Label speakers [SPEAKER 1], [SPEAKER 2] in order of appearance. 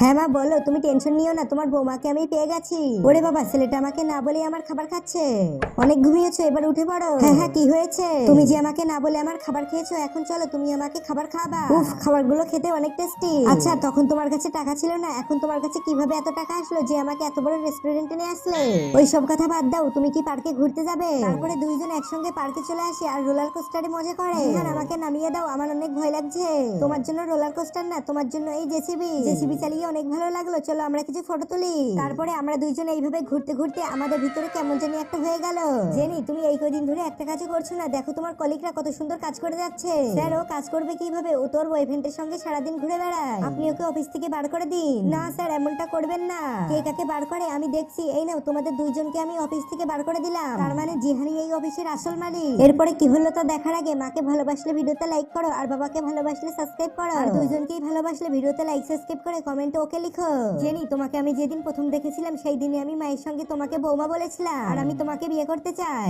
[SPEAKER 1] হ্যাঁ মা বলো, তুমি টেনশন নিও না, তোমার বৌমাকে আমি পেয়ে গেছি। ওরে বাবা, ছেলেটা আমাকে না বলে আমার খাবার খাচ্ছে। অনেক ঘুমিয়েছো, এবার উঠে পড়ো। হ্যাঁ হ্যাঁ, কি হয়েছে? তুমি যে আমাকে না বলে আমার খাবার খেয়েছো, এখন চলো তুমি আমাকে খাবার খাবা। উফ, খাবারগুলো খেতে অনেক টেস্টি। আচ্ছা, তখন তোমার কাছে টাকা ছিল না, এখন তোমার কাছে কিভাবে এত টাকা আসলো যে আমাকে এত বড় রেস্টুরেন্টে নিয়ে আসলে? ওই সব কথা বাদ দাও, তুমি কি পার্কে ঘুরতে যাবে? তারপরে দুইজন একসঙ্গে পার্কে চলে আসি আর রোলার কোস্টারে মজা করে। হ্যাঁ, আমাকে নামিয়ে দাও, আমার অনেক ভয় লাগছে। তোমার জন্য রোলার কোস্টার না, তোমার জন্য এই জেসিবি চালিয়ে অনেক ভালো লাগলো। চলো আমরা কিছু ফটো তুলি। তারপরে আমরা দুইজন এইভাবে ঘুরতে ঘুরতে আমাদের ভিতরে কেমন জানি একটা হয়ে গেল। জেনি, তুমি এই কদিন ধরে একটা কাজও করছো না, দেখো তোমার কলিগরা কত সুন্দর কাজ করে যাচ্ছে। স্যার, ও কাজ করবে কিভাবে? ও তোর বয়ফ্রেন্ডের সঙ্গে সারাদিন ঘুরে বেড়ায়। আপনি ওকে অফিস থেকে বার করে দিন। না স্যার, এমনটা করবেন না। কে কাকে বার করে আমি দেখছি। এই নাও, তোমাদের দুইজনকে আমি অফিস থেকে বার করে দিলাম। তার মানে জিহানি এই অফিসের আসল মালিক। এরপরে কি হলো তা দেখার আগে মাকে ভালোবাসলে ভিডিওতে লাইক করো, আর বাবাকে ভালোবাসলে সাবস্ক্রাইব করো, আর দুইজনকেই ভালোবাসলে ভিডিওতে লাইক সাবস্ক্রাইব করে কমেন্টে ওকে লিখো। জেনি, তোমাকে আমি যেদিন প্রথম দেখেছিলাম সেই দিনে আমি মায়ের সঙ্গে তোমাকে বৌমা বলেছিলাম, আর আমি তোমাকে বিয়ে করতে চাই।